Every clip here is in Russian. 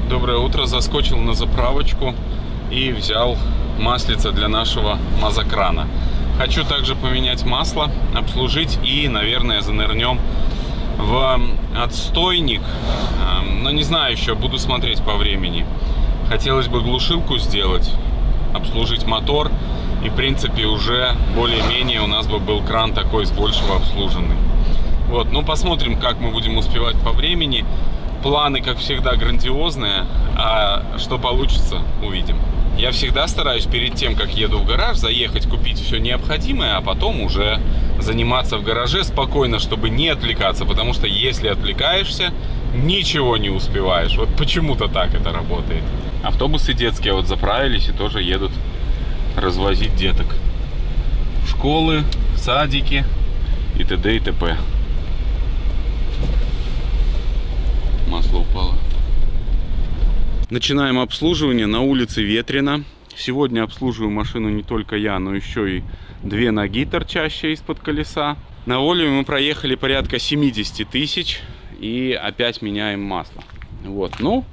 Доброе утро. Заскочил на заправочку и взял маслица для нашего мазокрана. Хочу также поменять масло, обслужить и, наверное, занырнем в отстойник. Но не знаю еще, буду смотреть по времени. Хотелось бы глушилку сделать, обслужить мотор. И, в принципе, уже более-менее у нас бы был кран такой с большего обслуженный. Вот, ну посмотрим, как мы будем успевать по времени. Планы, как всегда, грандиозные, а что получится, увидим. Я всегда стараюсь перед тем, как еду в гараж, заехать, купить все необходимое, а потом уже заниматься в гараже спокойно, чтобы не отвлекаться, потому что если отвлекаешься, ничего не успеваешь. Вот почему-то так это работает. Автобусы детские вот заправились и тоже едут развозить деток в школы, в садики и т.д. и т.п. Масло упало. Начинаем обслуживание. На улице ветрено. Сегодня обслуживаю машину не только я, но еще и две ноги, торчащие из-под колеса. На Volvo мы проехали порядка 70 тысяч и опять меняем масло. Вот, ну,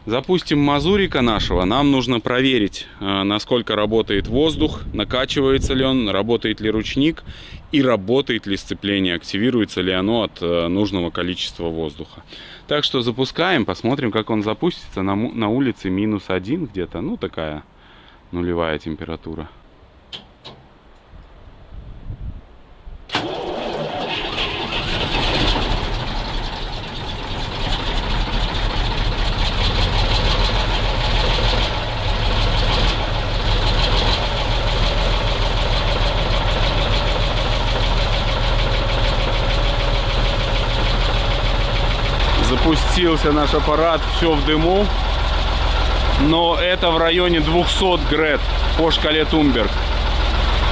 запустим мазурика нашего. Нам нужно проверить, насколько работает воздух, накачивается ли он, работает ли ручник и работает ли сцепление, активируется ли оно от нужного количества воздуха. Так что запускаем, посмотрим, как он запустится. На улице -1 где-то, ну такая нулевая температура. Запустился наш аппарат, все в дыму, но это в районе 200 грет по шкале Тумберг.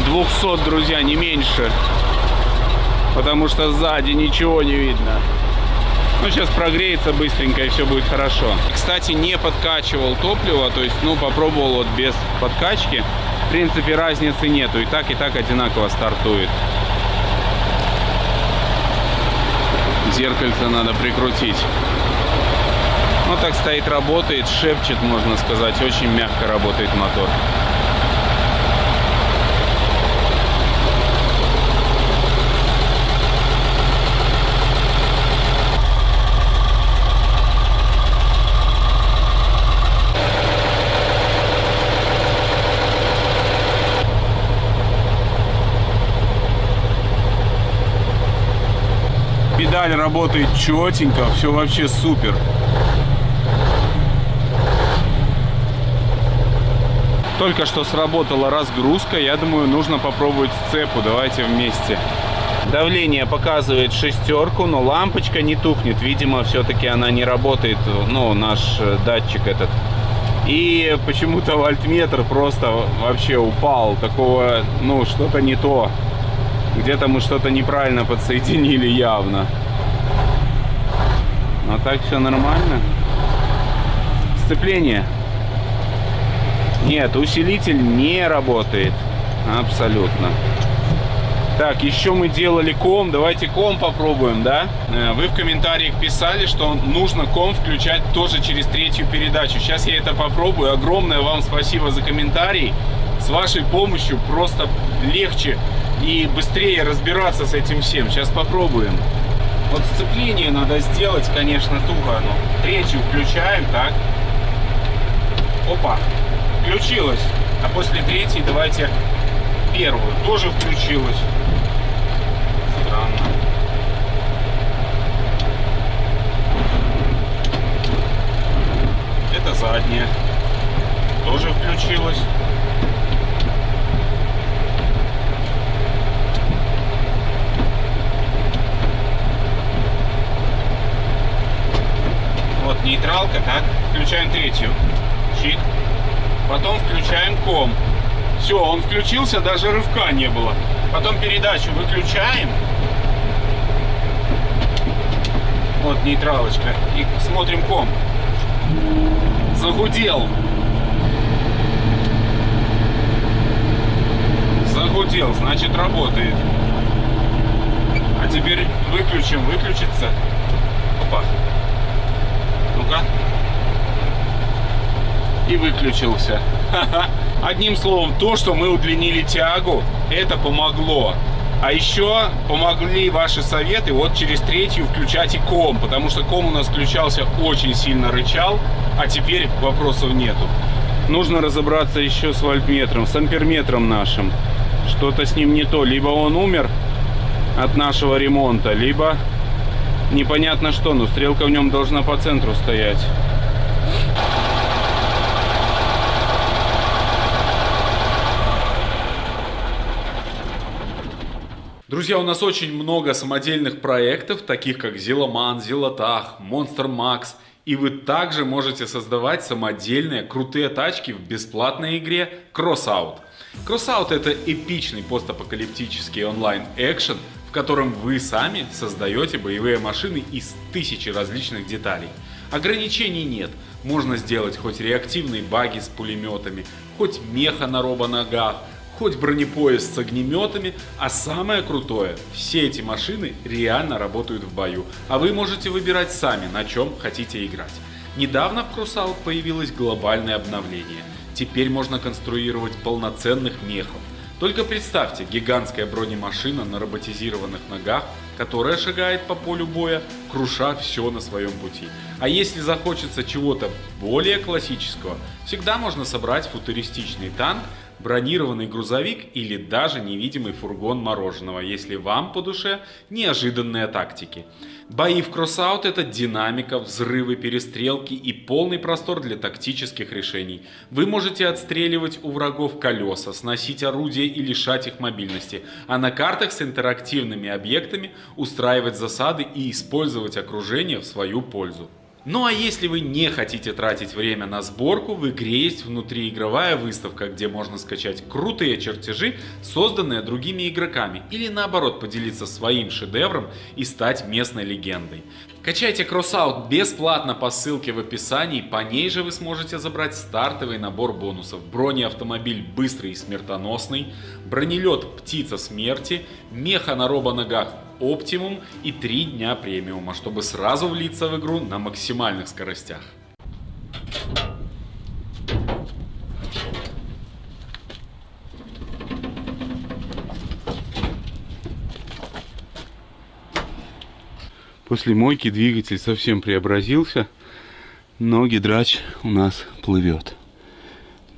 200, друзья, не меньше, потому что сзади ничего не видно. Ну, сейчас прогреется быстренько и все будет хорошо. Кстати, не подкачивал топливо, то есть, ну, попробовал вот без подкачки. В принципе, разницы нету, и так одинаково стартует. Зеркальце надо прикрутить. Вот так стоит, работает, шепчет, можно сказать. Очень мягко работает мотор. Педаль работает четенько, все вообще супер. Только что сработала разгрузка, я думаю, нужно попробовать сцепу. Давайте вместе. Давление показывает 6, но лампочка не тухнет. Видимо, все-таки она не работает, ну, наш датчик этот. И почему-то вольтметр просто вообще упал. Такого, ну, что-то не то. Где-то мы что-то неправильно подсоединили явно. А так все нормально. Сцепление. Нет, усилитель не работает. Абсолютно. Так, еще мы делали ком. Давайте ком попробуем, да? Вы в комментариях писали, что нужно ком включать тоже через третью передачу. Сейчас я это попробую. Огромное вам спасибо за комментарий. С вашей помощью просто легче и быстрее разбираться с этим всем. Сейчас попробуем. Вот сцепление надо сделать, конечно, туго оно. Третью включаем, так. Опа, включилось. А после третьей давайте первую. Тоже включилась. Странно. Это задняя. Тоже включилась. Вот нейтралка, так, включаем третью, чик, потом включаем ком, все, он включился, даже рывка не было, потом передачу выключаем, вот нейтралочка, и смотрим ком, загудел, значит работает, а теперь выключим, выключится, опа. Ну-ка. и выключился. Одним словом, то, что мы удлинили тягу, это помогло. А еще помогли ваши советы вот через третью включать и ком, потому что ком у нас включался, очень сильно рычал, а теперь вопросов нету. Нужно разобраться еще с вольтметром, с амперметром нашим. Что-то с ним не то, либо он умер от нашего ремонта, либо непонятно что, но стрелка в нем должна по центру стоять. Друзья, у нас очень много самодельных проектов, таких как Зиломан, Зилотах, Monster Max. И вы также можете создавать самодельные крутые тачки в бесплатной игре Crossout. Crossout — это эпичный постапокалиптический онлайн-экшен, в котором вы сами создаете боевые машины из тысячи различных деталей. Ограничений нет. Можно сделать хоть реактивные баги с пулеметами, хоть меха на робоногах, хоть бронепоезд с огнеметами, а самое крутое, все эти машины реально работают в бою, а вы можете выбирать сами, на чем хотите играть. Недавно в Crossout появилось глобальное обновление. Теперь можно конструировать полноценных мехов. Только представьте, гигантская бронемашина на роботизированных ногах, которая шагает по полю боя, круша все на своем пути. А если захочется чего-то более классического, всегда можно собрать футуристичный танк, бронированный грузовик или даже невидимый фургон мороженого, если вам по душе неожиданные тактики. Бои в Crossout — это динамика, взрывы, перестрелки и полный простор для тактических решений. Вы можете отстреливать у врагов колеса, сносить орудия и лишать их мобильности, а на картах с интерактивными объектами устраивать засады и использовать окружение в свою пользу. Ну а если вы не хотите тратить время на сборку, в игре есть внутриигровая выставка, где можно скачать крутые чертежи, созданные другими игроками, или наоборот поделиться своим шедевром и стать местной легендой. Качайте Crossout бесплатно по ссылке в описании, по ней же вы сможете забрать стартовый набор бонусов: бронеавтомобиль быстрый и смертоносный, бронелет Птица Смерти, меха на робоногах Оптимум и 3 дня премиума, чтобы сразу влиться в игру на максимальных скоростях. После мойки двигатель совсем преобразился, но гидрач у нас плывет.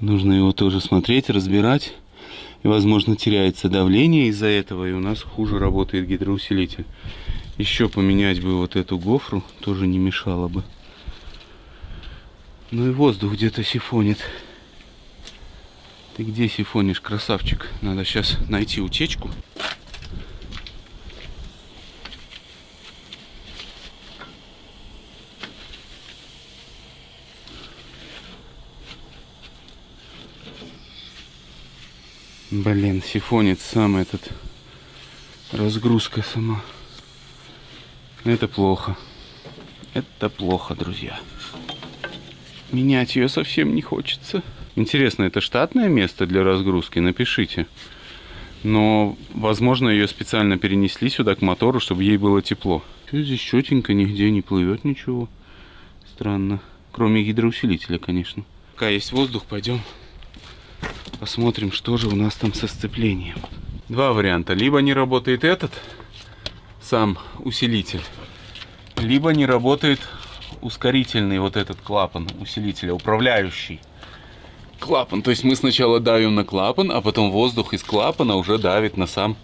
Нужно его тоже смотреть, разбирать. И, возможно, теряется давление из-за этого, и у нас хуже работает гидроусилитель. Еще поменять бы вот эту гофру, тоже не мешало бы. Ну и воздух где-то сифонит. Ты где сифонишь, красавчик? Надо сейчас найти утечку. Блин, сифонит сам этот. Разгрузка сама. Это плохо. Это плохо, друзья. Менять ее совсем не хочется. Интересно, это штатное место для разгрузки? Напишите. Но, возможно, ее специально перенесли сюда к мотору, чтобы ей было тепло. Все здесь четенько, нигде не плывет ничего. Странно. Кроме гидроусилителя, конечно. Пока есть воздух, пойдем посмотрим, что же у нас там со сцеплением. Два варианта. Либо не работает этот сам усилитель, либо не работает ускорительный вот этот клапан усилителя, управляющий клапан. То есть мы сначала давим на клапан, а потом воздух из клапана уже давит на сам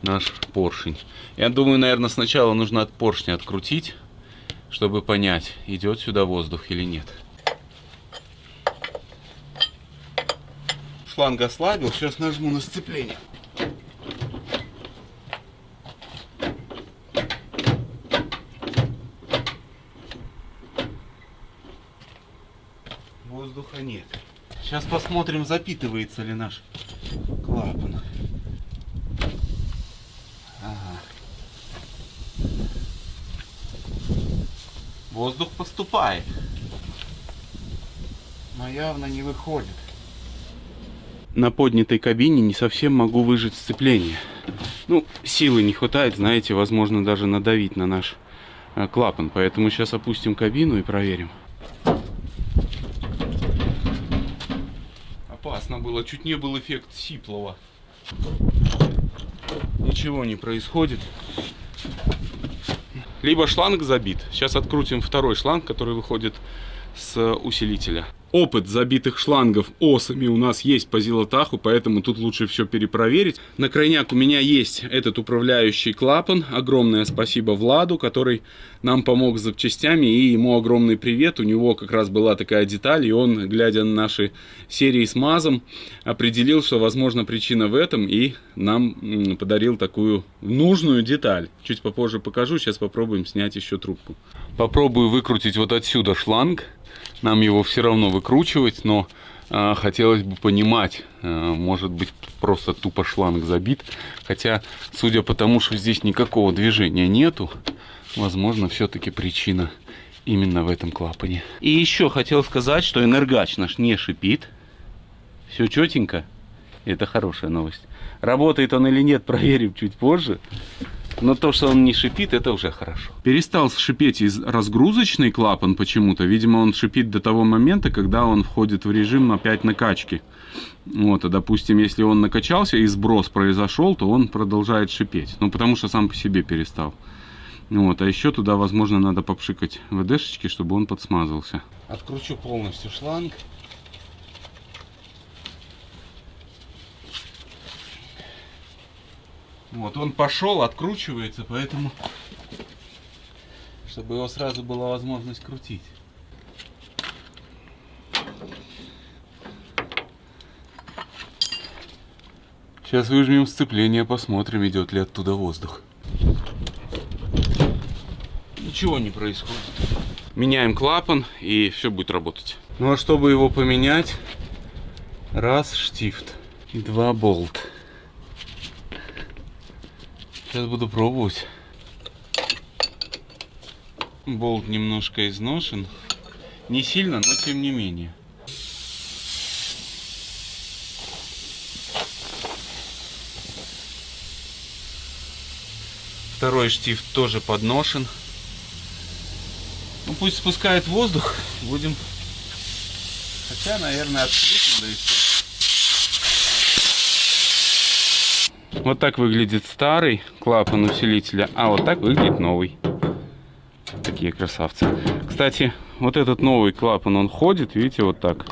наш поршень. Я думаю, наверное, сначала нужно от поршня открутить, чтобы понять, идет сюда воздух или нет. Шланг ослабил, сейчас нажму на сцепление. Воздуха нет. Сейчас посмотрим, запитывается ли наш клапан. Ага. Воздух поступает, но явно не выходит. На поднятой кабине не совсем могу выжать сцепление. Ну, силы не хватает, знаете, возможно даже надавить на наш клапан. Поэтому сейчас опустим кабину и проверим. страшно было, чуть не был эффект Сиплова. Ничего не происходит. Либо шланг забит. Сейчас открутим второй шланг, который выходит с усилителя. Опыт забитых шлангов осами у нас есть по Зилотаху, поэтому тут лучше все перепроверить. На крайняк у меня есть этот управляющий клапан. Огромное спасибо Владу, который нам помог с запчастями, и ему огромный привет. У него как раз была такая деталь, и он, глядя на наши серии с МАЗом, определил, что возможно причина в этом, и нам подарил такую нужную деталь. Чуть попозже покажу, сейчас попробуем снять еще трубку. Попробую выкрутить вот отсюда шланг. Нам его все равно выкручивать, но хотелось бы понимать, может быть просто тупо шланг забит. Хотя, судя по тому, что здесь никакого движения нету, возможно, все-таки причина именно в этом клапане. И еще хотел сказать, что энергач наш не шипит. Все четенько. Это хорошая новость. Работает он или нет, проверим чуть позже. Но то, что он не шипит, это уже хорошо. Перестал шипеть из разгрузочный клапан почему-то. Видимо, он шипит до того момента, когда он входит в режим опять накачки. Вот, а допустим, если он накачался и сброс произошел, то он продолжает шипеть. Ну, потому что сам по себе перестал. Вот, а еще туда, возможно, надо попшикать ВДшечки, чтобы он подсмазался. Откручу полностью шланг. Вот, он пошел, откручивается, поэтому, чтобы его сразу была возможность крутить. Сейчас выжмем сцепление, посмотрим, идет ли оттуда воздух. Ничего не происходит. Меняем клапан, и все будет работать. Ну а чтобы его поменять, раз штифт и два болт. Сейчас буду пробовать. Болт немножко изношен. Не сильно, но тем не менее. Второй штифт тоже подношен. Ну пусть спускает воздух. Будем... Хотя, наверное, открутим, да и все. Вот так выглядит старый клапан усилителя, а вот так выглядит новый. Такие красавцы. Кстати, вот этот новый клапан, он ходит, видите, вот так.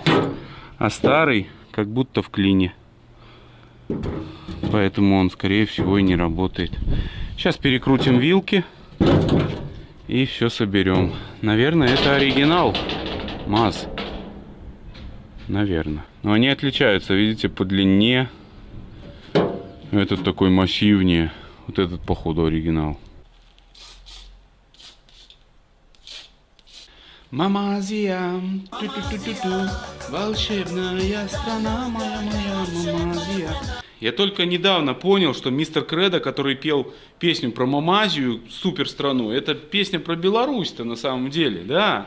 А старый как будто в клине. Поэтому он, скорее всего, и не работает. Сейчас перекрутим вилки и все соберем. Наверное, это оригинал МАЗ. Наверное. Но они отличаются, видите, по длине. Этот такой массивнее. Вот этот, походу, оригинал. Мамазия, волшебная страна моя, Мамазия. Я только недавно понял, что мистер Кредо, который пел песню про Мамазию, супер страну, это песня про Беларусь-то на самом деле, да,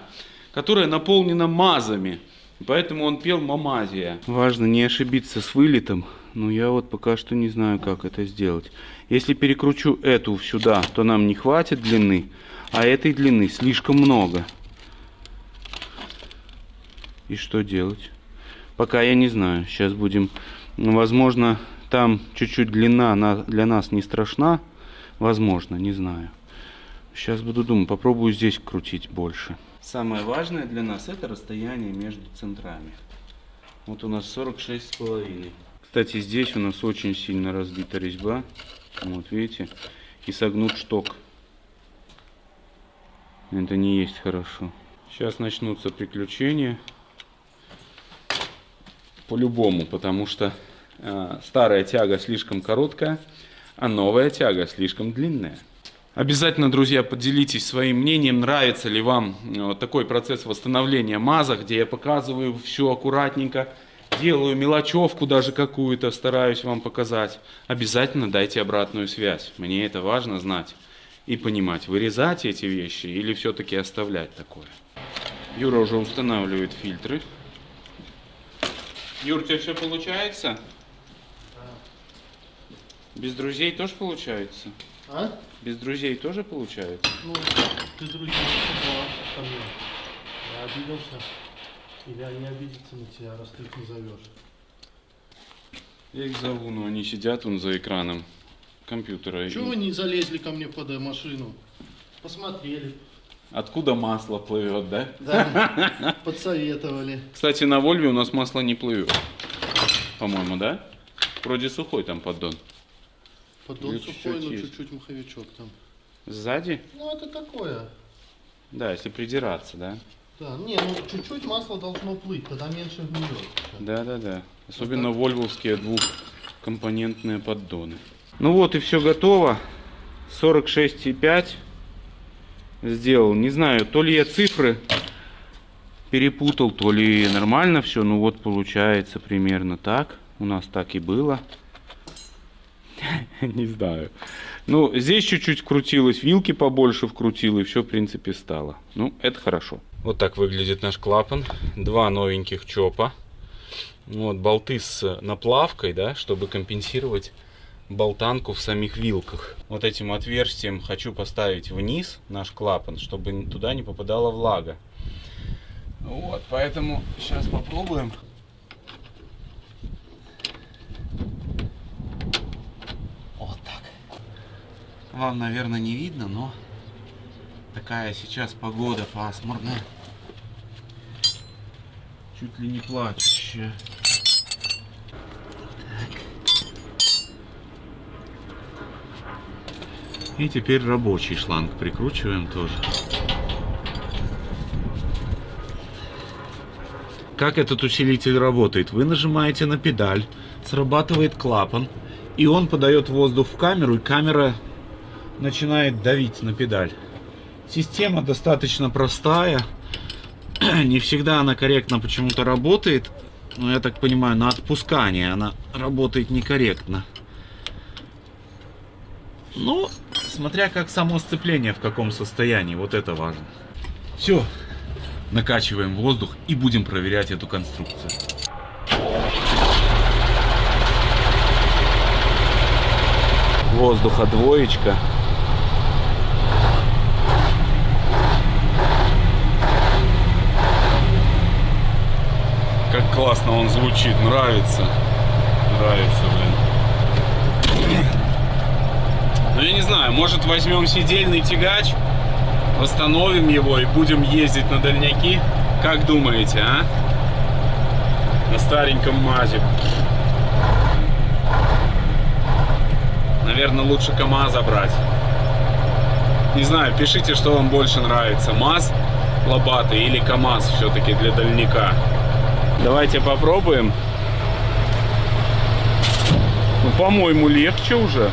которая наполнена мазами. Поэтому он пел Мамазия. Важно не ошибиться с вылетом. Но я вот пока что не знаю, как это сделать. Если перекручу эту сюда, то нам не хватит длины, а этой длины слишком много. И что делать? Пока я не знаю. Сейчас будем... Возможно, там чуть-чуть длина для нас не страшна. Возможно, не знаю. Сейчас буду думать. Попробую здесь крутить больше. Самое важное для нас это расстояние между центрами. Вот у нас 46,5. Кстати, здесь у нас очень сильно разбита резьба. Вот видите. И согнут шток. Это не есть хорошо. Сейчас начнутся приключения. По-любому, потому что старая тяга слишком короткая, а новая тяга слишком длинная. Обязательно, друзья, поделитесь своим мнением, нравится ли вам такой процесс восстановления МАЗа, где я показываю все аккуратненько, делаю мелочевку даже какую-то, стараюсь вам показать. Обязательно дайте обратную связь, мне это важно знать и понимать, вырезать эти вещи или все-таки оставлять такое. Юра уже устанавливает фильтры. Юр, у тебя все получается? Без друзей тоже получается? А? Без друзей тоже получается? Ну, ты друзей сказала ко мне. Я обиделся. Или они обидятся на тебя, раз ты их назовешь. Я их зову, но они сидят вон за экраном компьютера. Чего вы не залезли ко мне под машину? Посмотрели. Откуда масло плывет, да? Да, подсоветовали. Кстати, на Вольве у нас масло не плывет. По-моему, да? Вроде сухой там поддон. Поддон Или сухой, но есть. чуть-чуть маховичок там. Сзади? Ну, это такое. Да, если придираться, да? Да, не, ну чуть-чуть масло должно плыть, тогда меньше гниет. Да. Особенно вольвовские двухкомпонентные поддоны. Ну вот и все готово. 46,5 сделал. Не знаю, то ли я цифры перепутал, то ли нормально все. Ну вот получается примерно так. У нас так и было. Не знаю. Ну, здесь чуть-чуть вкрутилось, вилки побольше вкрутил, и все, в принципе, стало. Ну, это хорошо. Вот так выглядит наш клапан. Два новеньких ЧОПа. Вот, болты с наплавкой, да, чтобы компенсировать болтанку в самих вилках. Вот этим отверстием хочу поставить вниз наш клапан, чтобы туда не попадала влага. Вот, поэтому сейчас попробуем. Вот так. Вам, наверное, не видно, но такая сейчас погода пасмурная. Чуть ли не плачущая. И теперь рабочий шланг прикручиваем тоже. Как этот усилитель работает? Вы нажимаете на педаль, срабатывает клапан, и он подает воздух в камеру, и камера начинает давить на педаль. Система достаточно простая. Не всегда она корректно почему-то работает. Но я так понимаю, на отпускание она работает некорректно. Ну, смотря как само сцепление в каком состоянии, вот это важно. Все, накачиваем воздух и будем проверять эту конструкцию. Воздуха двоечка. Как классно он звучит, нравится. Нравится, блин. Ну я не знаю, может возьмем сидельный тягач, восстановим его и будем ездить на дальняки? Как думаете, а? На стареньком МАЗе. Наверное, лучше КамАЗа брать. Не знаю, пишите, что вам больше нравится. МАЗ лобатый или КамАЗ все-таки для дальняка. Давайте попробуем. Ну, по-моему, легче уже.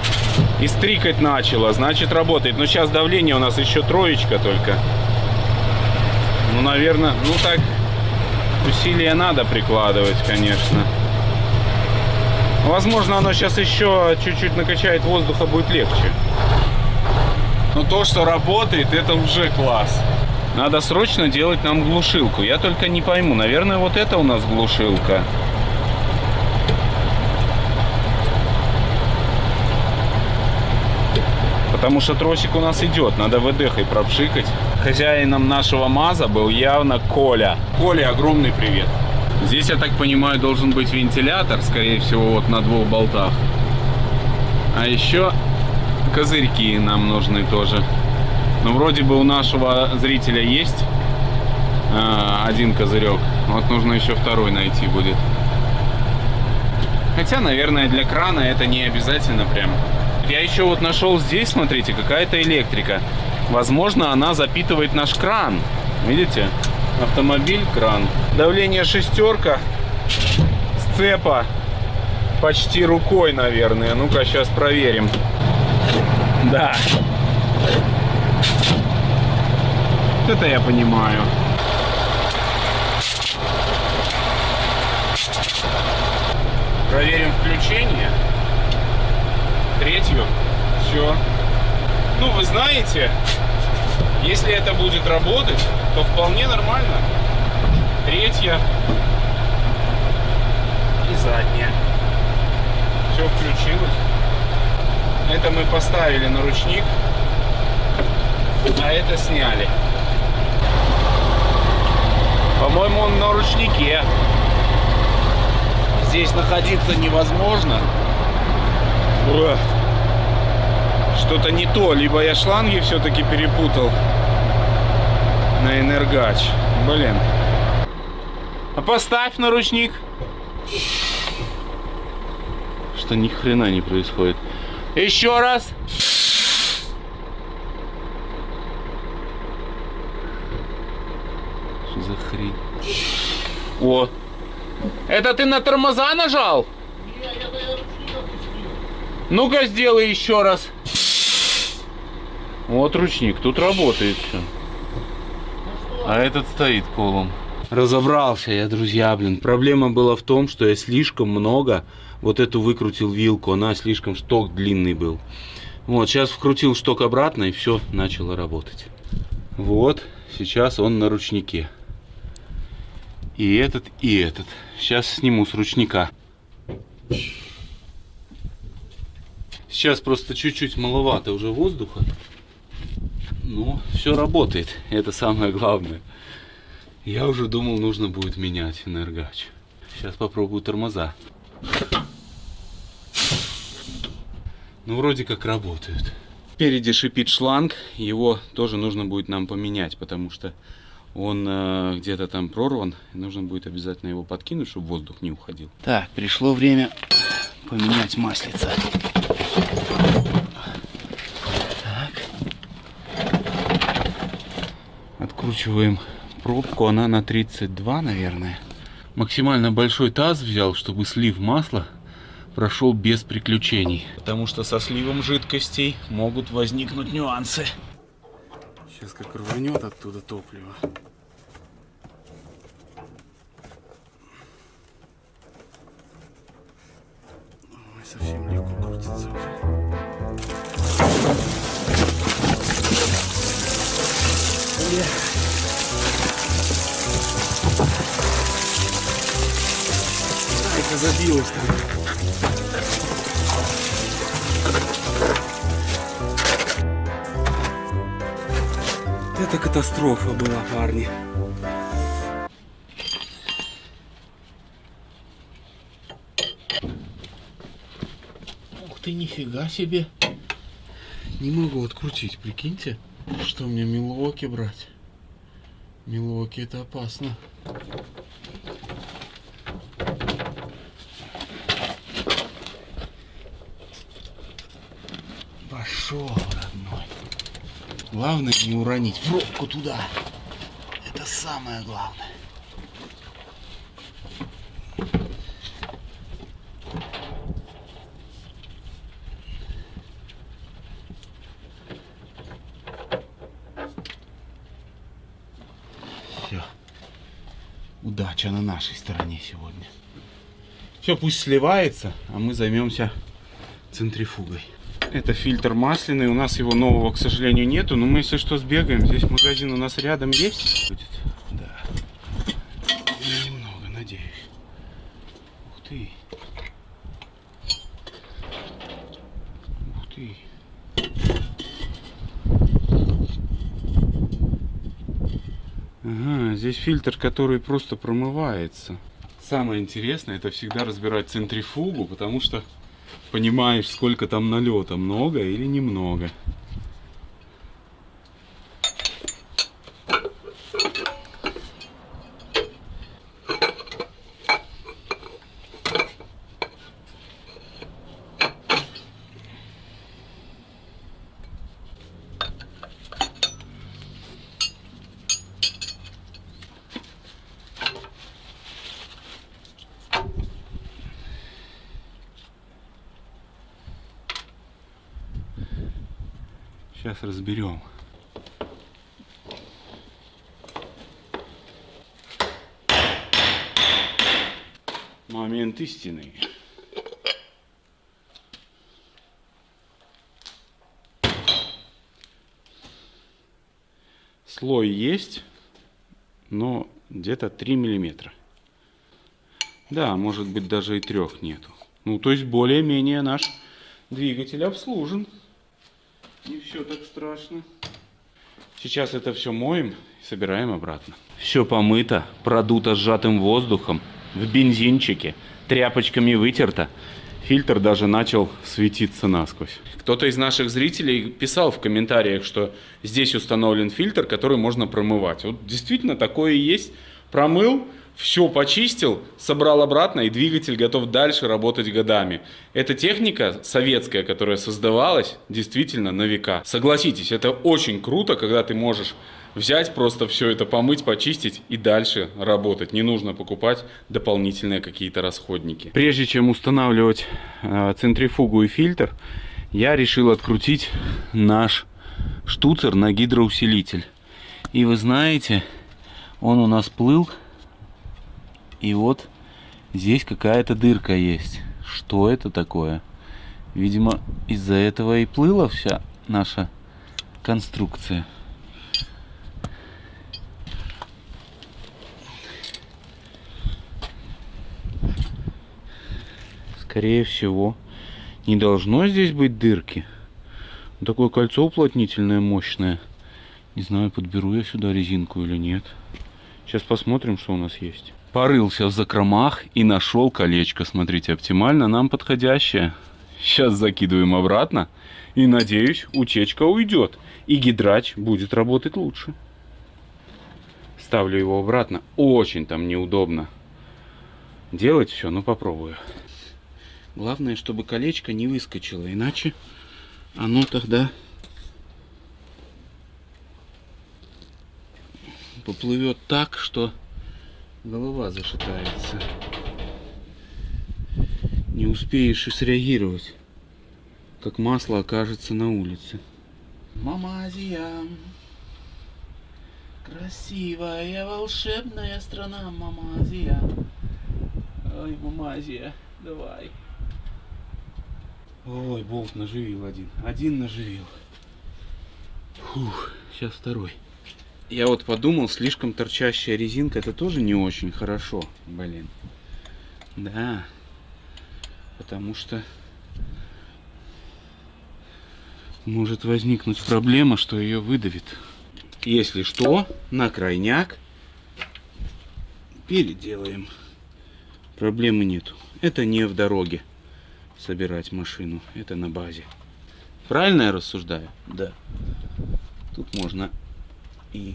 И стрикать начало, значит работает. Но сейчас давление у нас еще троечка только. Ну, наверное, ну так усилия надо прикладывать, конечно. Возможно, оно сейчас еще чуть-чуть накачает воздуха, будет легче. Но то, что работает, это уже класс. Надо срочно делать нам глушилку. Я только не пойму. Наверное, вот это у нас глушилка. Потому что тросик у нас идет. Надо ВДХой пропшикать. Хозяином нашего МАЗа был явно Коля. Коле огромный привет. Здесь, я так понимаю, должен быть вентилятор, скорее всего, вот на двух болтах. А еще козырьки нам нужны тоже. Но вроде бы у нашего зрителя есть один козырек. Вот нужно еще второй найти будет. Хотя, наверное, для крана это не обязательно прям. Я еще вот нашел здесь, смотрите, какая-то электрика. Возможно, она запитывает наш кран. Видите? Автомобиль, кран. Давление шестерка. Сцепа. Почти рукой, наверное. Ну-ка, сейчас проверим. Да. Это я понимаю. Проверим включение. Третью. Все. Ну, вы знаете, если это будет работать, то вполне нормально. Третья. И задняя. Все включилось. Это мы поставили на ручник, а это сняли. По-моему, он на ручнике. Здесь находиться невозможно. Что-то не то. Либо я шланги все-таки перепутал на энергач. Блин. А поставь на ручник. Что ни хрена не происходит. Еще раз. Что за хрень? О. Это ты на тормоза нажал? Ну-ка сделай еще раз. Вот ручник, тут работает все. А этот стоит колом. Разобрался я, друзья, блин. Проблема была в том, что я слишком много вот эту выкрутил вилку. Она слишком шток длинный был. Вот, сейчас вкрутил шток обратно и все начало работать. Вот, сейчас он на ручнике. И этот, и этот. Сейчас сниму с ручника. Сейчас просто чуть-чуть маловато уже воздуха. Но все работает. Это самое главное. Я уже думал, нужно будет менять энергач. Сейчас попробую тормоза. Ну, вроде как работают. Спереди шипит шланг. Его тоже нужно будет нам поменять, потому что он где-то там прорван. Нужно будет обязательно его подкинуть, чтобы воздух не уходил. Так, пришло время поменять маслица. Так. Откручиваем пробку. Она на 32, наверное. Максимально большой таз взял, чтобы слив масла прошел без приключений. Потому что со сливом жидкостей могут возникнуть нюансы. Сейчас как рванет оттуда топливо. Ой, совсем легко крутится уже. Ай-ка забилось там. Это катастрофа была, парни. Ух ты, нифига себе. Не могу открутить, прикиньте. Что мне Милуоки брать? Милуоки это опасно. Пошел, родной. Главное не уронить пробку туда. Это самое главное. Все. Удача на нашей стороне сегодня. Все, пусть сливается, а мы займемся центрифугой. Это фильтр масляный, у нас его нового, к сожалению, нету, но мы, если что, сбегаем. Здесь магазин у нас рядом есть. Будет. Да. Немного, надеюсь. Ух ты. Ух ты. Ага, здесь фильтр, который просто промывается. Самое интересное, это всегда разбирать центрифугу, потому что понимаешь, сколько там налета, много или немного. Сейчас разберем. Момент истины. Слой есть, но где-то 3 миллиметра. Да, может быть даже и 3 нету. Ну, то есть более-менее наш двигатель обслужен. Не все так страшно. Сейчас это все моем и собираем обратно. Все помыто, продуто сжатым воздухом, в бензинчике. тряпочками вытерто. Фильтр даже начал светиться насквозь. Кто-то из наших зрителей писал в комментариях, что здесь установлен фильтр, который можно промывать. Вот действительно такое и есть. Промыл, все почистил, собрал обратно, и двигатель готов дальше работать годами. Эта техника советская, которая создавалась, действительно на века. Согласитесь, это очень круто, когда ты можешь взять, просто все это помыть, почистить и дальше работать. Не нужно покупать дополнительные какие-то расходники. Прежде чем устанавливать центрифугу и фильтр, я решил открутить наш штуцер на гидроусилитель. И вы знаете, он у нас плыл, и вот здесь какая-то дырка есть. Что это такое? Видимо, из-за этого и плыла вся наша конструкция. Скорее всего, не должно здесь быть дырки. Такое кольцо уплотнительное, мощное. Не знаю, подберу я сюда резинку или нет. Сейчас посмотрим, что у нас есть. Порылся в закромах и нашел колечко. Смотрите, оптимально нам подходящее. Сейчас закидываем обратно. И, надеюсь, утечка уйдет. И гидрач будет работать лучше. Ставлю его обратно. Очень там неудобно делать все, но попробую. Главное, чтобы колечко не выскочило, иначе оно тогда поплывет так, что голова зашатается. Не успеешь и среагировать, как масло окажется на улице. Мамазия, красивая волшебная страна Мамазия. Ой, Мамазия, давай. Ой, болт наживил один. Один наживил. Фух, сейчас второй. Я вот подумал, слишком торчащая резинка, это тоже не очень хорошо. Блин. Да. Потому что может возникнуть проблема, что ее выдавит. Если что, на крайняк переделаем. Проблемы нету. Это не в дороге собирать машину, это на базе. Правильно я рассуждаю? Да. Тут можно и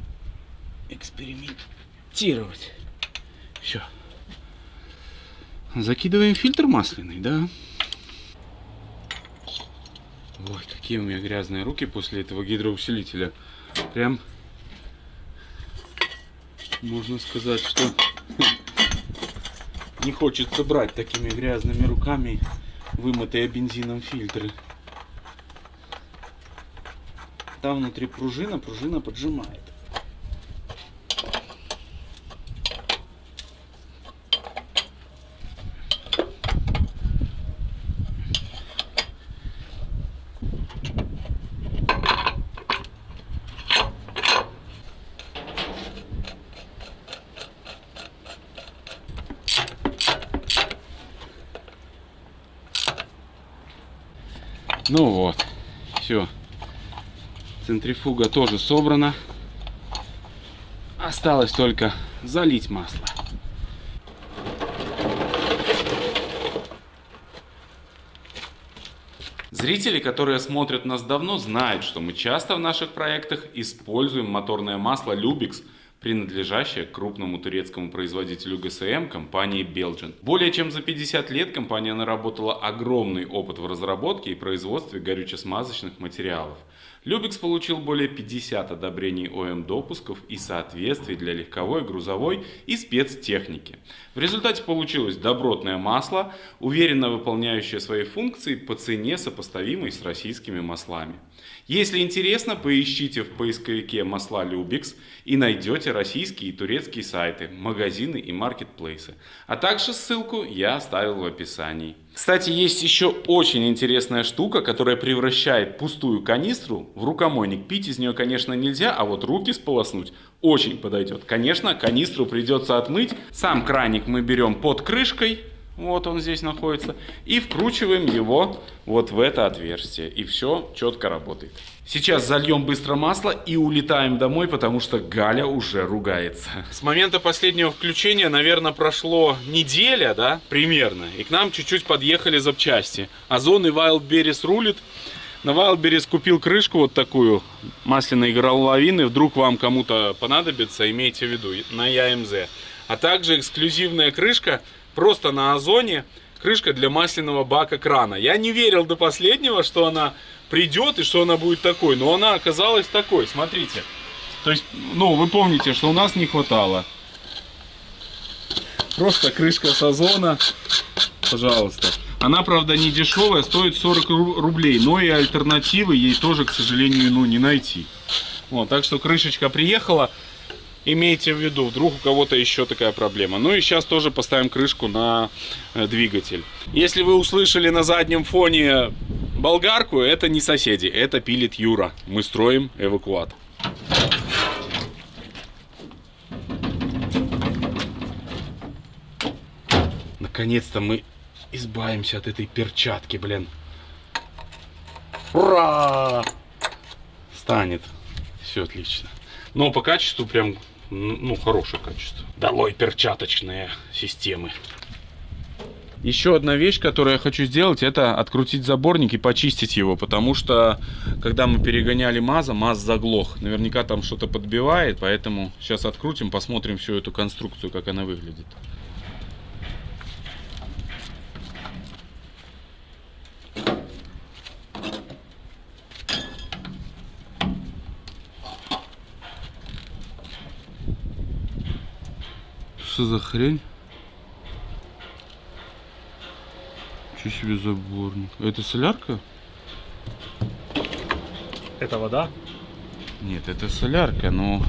экспериментировать. Все. Закидываем фильтр масляный, да? Ой, какие у меня грязные руки после этого гидроусилителя. Прям можно сказать, что не хочется брать такими грязными руками вымытые бензином фильтры. Там внутри пружина поджимает. Ну вот, все. Центрифуга тоже собрана. Осталось только залить масло. Зрители, которые смотрят нас давно, знают, что мы часто в наших проектах используем моторное масло Lubix, принадлежащее крупному турецкому производителю ГСМ компании Belgian. Более чем за 50 лет компания наработала огромный опыт в разработке и производстве горюче-смазочных материалов. Lubix получил более 50 одобрений ОМ-допусков и соответствий для легковой, грузовой и спецтехники. В результате получилось добротное масло, уверенно выполняющее свои функции по цене, сопоставимой с российскими маслами. Если интересно, поищите в поисковике масла Lubix и найдете российские и турецкие сайты, магазины и маркетплейсы. А также ссылку я оставил в описании. Кстати, есть еще очень интересная штука, которая превращает пустую канистру в рукомойник. Пить из нее, конечно, нельзя, а вот руки сполоснуть очень подойдет. Конечно, канистру придется отмыть. Сам краник мы берем под крышкой, Вот он здесь находится. И вкручиваем его вот в это отверстие. И все четко работает. Сейчас зальем быстро масло и улетаем домой, потому что Галя уже ругается. С момента последнего включения, наверное, прошло неделя, да, примерно. И к нам чуть-чуть подъехали запчасти. Озон и Wildberries рулит. На Wildberries купил крышку вот такую, масляной горловины. Вдруг вам кому-то понадобится, имейте в виду, на ЯМЗ. А также эксклюзивная крышка, просто на Озоне, крышка для масляного бака крана. Я не верил до последнего, что она придет и что она будет такой, но она оказалась такой, смотрите. То есть, ну, вы помните, что у нас не хватало. Просто крышка с Озона, пожалуйста. Она, правда, не дешевая, стоит 40 рублей, но и альтернативы ей тоже, к сожалению, ну, не найти. Вот, так что крышечка приехала. Имейте в виду, вдруг у кого-то еще такая проблема. Ну и сейчас тоже поставим крышку на двигатель. Если вы услышали на заднем фоне болгарку, это не соседи, это пилит Юра. Мы строим эвакуат. Наконец-то мы избавимся от этой перчатки, блин. Ура! Станет. Все отлично. Но по качеству прям, ну, хорошее качество. Долой перчаточные системы. Еще одна вещь, которую я хочу сделать, это открутить заборник и почистить его. Потому что, когда мы перегоняли МАЗа, МАЗ заглох. Наверняка там что-то подбивает, поэтому сейчас открутим, посмотрим всю эту конструкцию, как она выглядит. Что за хрень? Что себе заборник? Это солярка? Это вода? Нет, это солярка, но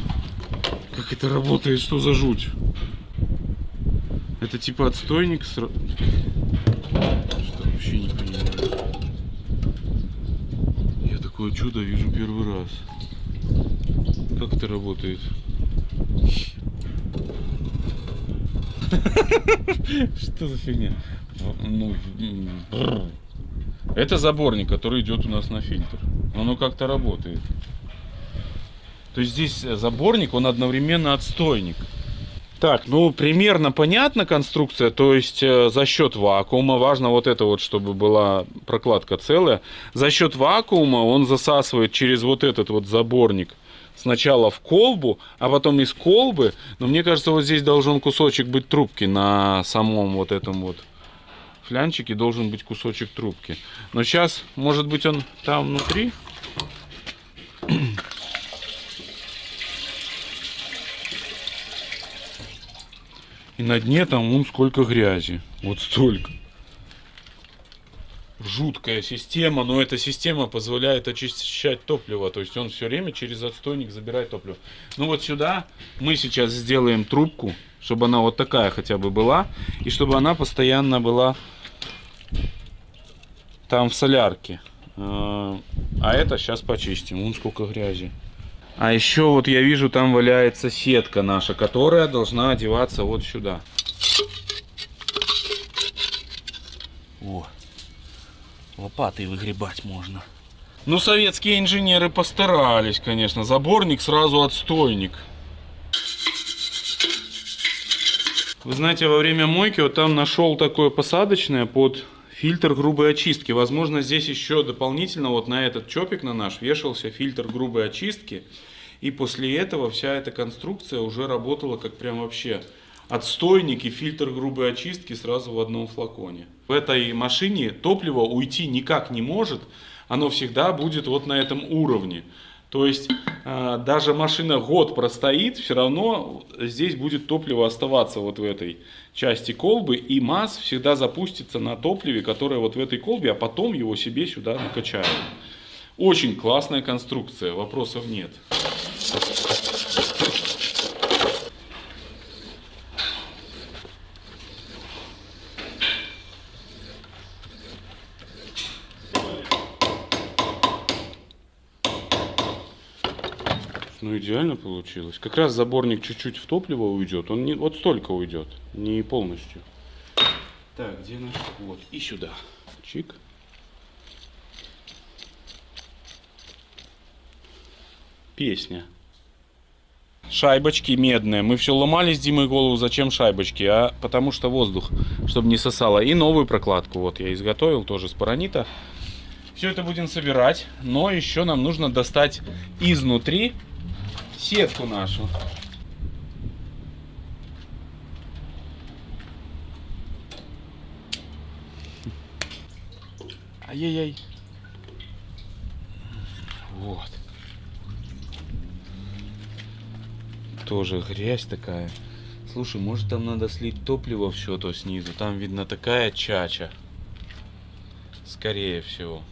как это работает? Что за жуть? Это типа отстойник? Что вообще не понимаю. Я такое чудо вижу первый раз. Как это работает? Что за фигня? Это заборник, который идет у нас на фильтр. Оно как-то работает. То есть здесь заборник, он одновременно отстойник. Так, ну примерно понятна конструкция. То есть за счет вакуума, важно вот это вот, чтобы была прокладка целая. За счет вакуума он засасывает через вот этот вот заборник сначала в колбу, а потом из колбы. Но мне кажется, вот здесь должен кусочек быть трубки на самом вот этом вот флянчике, должен быть кусочек трубки. Но сейчас, может быть, он там внутри. И на дне там вон сколько грязи. Вот столько. Жуткая система, но эта система позволяет очищать топливо. То есть он все время через отстойник забирает топливо. Ну вот сюда мы сейчас сделаем трубку, чтобы она вот такая хотя бы была. И чтобы она постоянно была там в солярке. А это сейчас почистим. Вон сколько грязи. А еще вот я вижу, там валяется сетка наша, которая должна одеваться вот сюда. О, лопатой выгребать можно. Ну, советские инженеры постарались, конечно. Заборник сразу отстойник. Вы знаете, во время мойки вот там нашел такое посадочное под фильтр грубой очистки. Возможно, здесь еще дополнительно вот на этот чопик на наш вешался фильтр грубой очистки. И после этого вся эта конструкция уже работала как прям вообще отстойник и фильтр грубой очистки сразу в одном флаконе. В этой машине топливо уйти никак не может. Оно всегда будет вот на этом уровне. То есть даже машина год простоит, все равно здесь будет топливо оставаться вот в этой части колбы. И МАЗ всегда запустится на топливе, которое вот в этой колбе, а потом его себе сюда накачают. Очень классная конструкция, вопросов нет. Ну идеально получилось. Как раз заборник чуть-чуть в топливо уйдет. Он не вот столько уйдет, не полностью. Так, где наш? Вот, и сюда. Чик. Песня. Шайбочки медные. Мы все ломали с Димой голову, зачем шайбочки, а потому что воздух, чтобы не сосало. И новую прокладку вот я изготовил, тоже с паранита. Все это будем собирать, но еще нам нужно достать изнутри сетку нашу. Ай-яй-яй. Вот. Тоже грязь такая. Слушай, может там надо слить топливо все то снизу. Там видно такая чача. Скорее всего.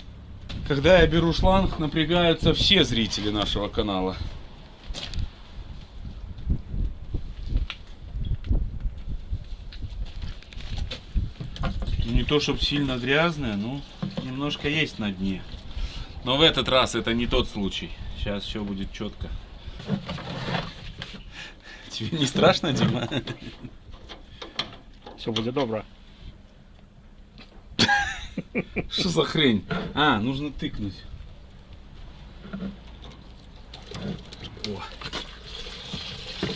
Когда я беру шланг, напрягаются все зрители нашего канала. Не то чтобы сильно грязная, но немножко есть на дне. Но в этот раз это не тот случай. Сейчас все будет четко. Тебе не страшно, Дима? Все будет добро. Что за хрень? А, нужно тыкнуть. О.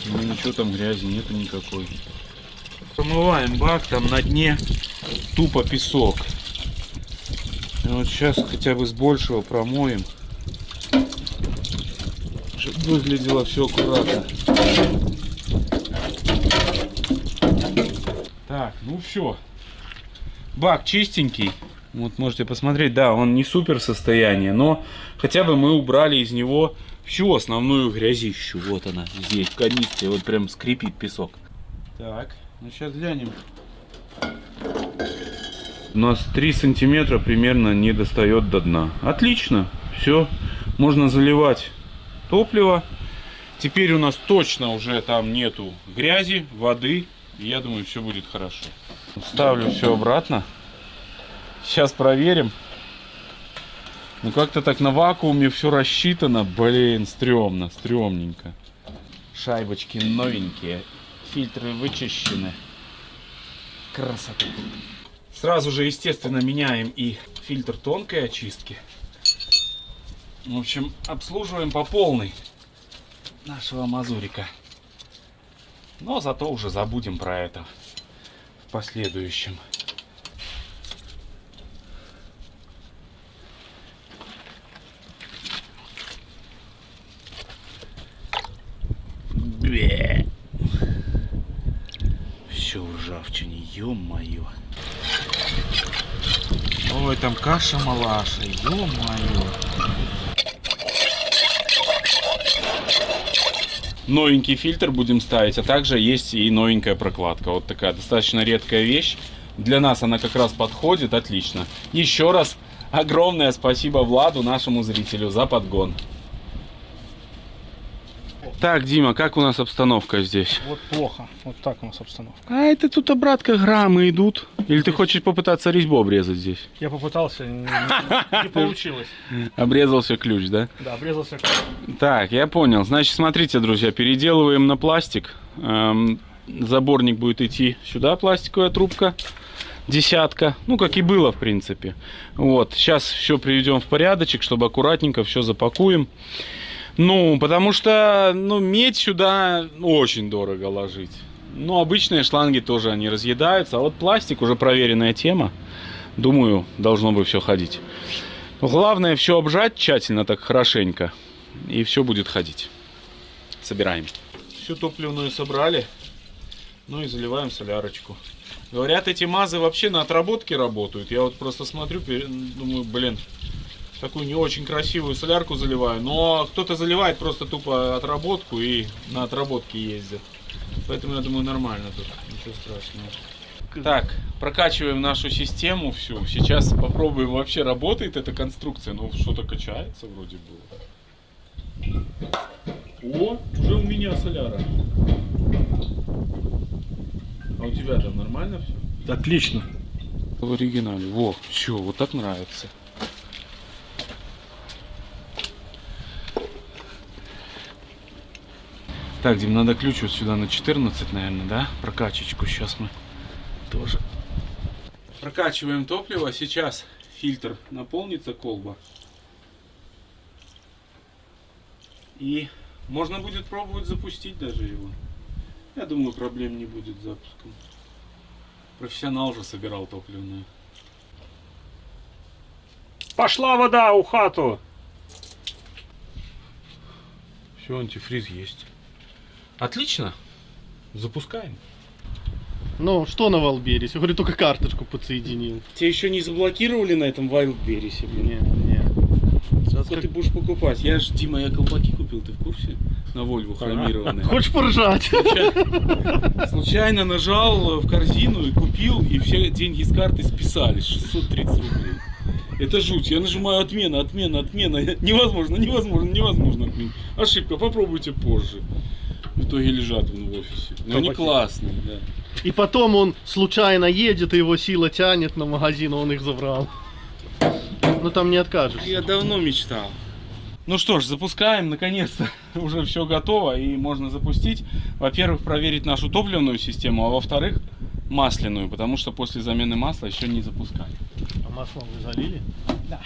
Ну ничего там грязи нету никакой. Промываем бак, там на дне тупо песок. И вот сейчас хотя бы с большего промоем, чтобы выглядело все аккуратно. Так, ну все. Бак чистенький. Вот можете посмотреть, да, он не супер состояние, но хотя бы мы убрали из него всю основную грязищу. Вот она здесь, в канистре, вот прям скрипит песок. Так, ну сейчас глянем. У нас 3 сантиметра примерно не достает до дна. Отлично, все, можно заливать топливо. Теперь у нас точно уже там нету грязи, воды. И я думаю, все будет хорошо. Ставлю все обратно. Сейчас проверим. Ну как-то так на вакууме все рассчитано. Блин, стрёмно, стрёмненько. Шайбочки новенькие. Фильтры вычищены. Красота. Сразу же, естественно, меняем и фильтр тонкой очистки. В общем, обслуживаем по полной нашего мазурика. Но зато уже забудем про это в последующем. Бе. Все в ржавчине, ё-моё. Ой, там каша-малаша, ё-моё. Новенький фильтр будем ставить, а также есть и новенькая прокладка. Вот такая достаточно редкая вещь. Для нас она как раз подходит, отлично. Еще раз огромное спасибо Владу, нашему зрителю, за подгон. Так, Дима, как у нас обстановка здесь? Вот плохо. Вот так у нас обстановка. А это тут обратка граммы идут. Или ты хочешь попытаться резьбу обрезать здесь? Я попытался, не получилось. Обрезался ключ, да? Да, обрезался. Так, я понял. Значит, смотрите, друзья, переделываем на пластик. Заборник будет идти сюда, пластиковая трубка. Десятка. Ну, как и было, в принципе. Вот, сейчас все приведем в порядочек, чтобы аккуратненько все запакуем. Ну, потому что, ну, медь сюда очень дорого ложить. Но обычные шланги тоже, они разъедаются. А вот пластик уже проверенная тема. Думаю, должно бы все ходить. Главное все обжать тщательно, так хорошенько. И все будет ходить. Собираем. Всю топливную собрали. Ну и заливаем солярочку. Говорят, эти мазы вообще на отработке работают. Я вот просто смотрю, думаю, блин, такую не очень красивую солярку заливаю. Но кто-то заливает просто тупо отработку и на отработке ездит. Поэтому я думаю, нормально тут. Ничего страшного. Так, прокачиваем нашу систему всю. Сейчас попробуем, вообще работает эта конструкция. Ну, что-то качается вроде бы. О, уже у меня соляра. А у тебя там нормально все? Отлично. В оригинале. Во, все, вот так нравится. Так, Дим, надо ключ вот сюда на 14, наверное, да? Прокачечку. Сейчас мы тоже Прокачиваем топливо. Сейчас фильтр наполнится, колба. И можно будет пробовать запустить даже его. Я думаю, проблем не будет с запуском. Профессионал уже собирал топливное. Пошла вода у хату. Все, антифриз есть. Отлично. Запускаем. Ну, что на Валбересе? Я говорю, только карточку подсоединил. Тебя еще не заблокировали на этом Wildberries, блин? Не. Сколько ты будешь покупать? Я ж, Дима, я колпаки купил, ты в курсе? На Volvo хромированные. Хочешь поржать? Случайно нажал в корзину и купил, и все деньги с карты списались. 630 рублей. Это жуть. Я нажимаю отмена. Невозможно отменить. Ошибка, попробуйте позже. В итоге лежат в офисе. Но они классные, да. И потом он случайно едет, и его сила тянет на магазин, он их забрал. Ну там не откажешь. Я давно мечтал. Ну что ж, запускаем, наконец-то. Уже все готово и можно запустить. Во-первых, проверить нашу топливную систему, а во-вторых, масляную, потому что после замены масла еще не запускали. А масло вы залили? Да.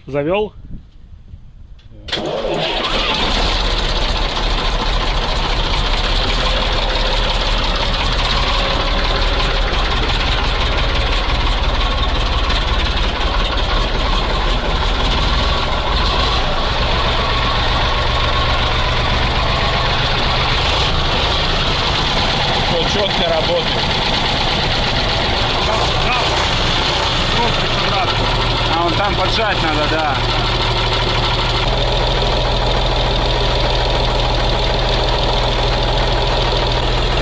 Завел? Четко работает. А вон там поджать надо, да.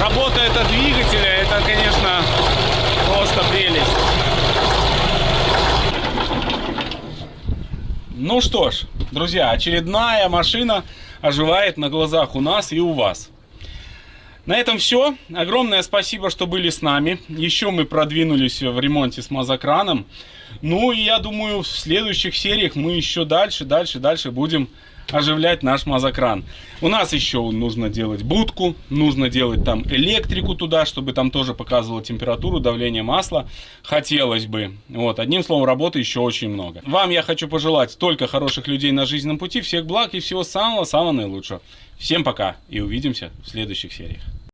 Работа этого двигателя, это, конечно, просто прелесть. Ну что ж, друзья, очередная машина оживает на глазах у нас и у вас. На этом все. Огромное спасибо, что были с нами. Еще мы продвинулись в ремонте с мазокраном. Ну и я думаю, в следующих сериях мы еще дальше будем оживлять наш мазокран. У нас еще нужно делать будку, нужно делать там электрику туда, чтобы там тоже показывало температуру, давление масла. Хотелось бы. Вот, одним словом, работы еще очень много. Вам я хочу пожелать только хороших людей на жизненном пути, всех благ и всего самого-самого наилучшего. Всем пока и увидимся в следующих сериях.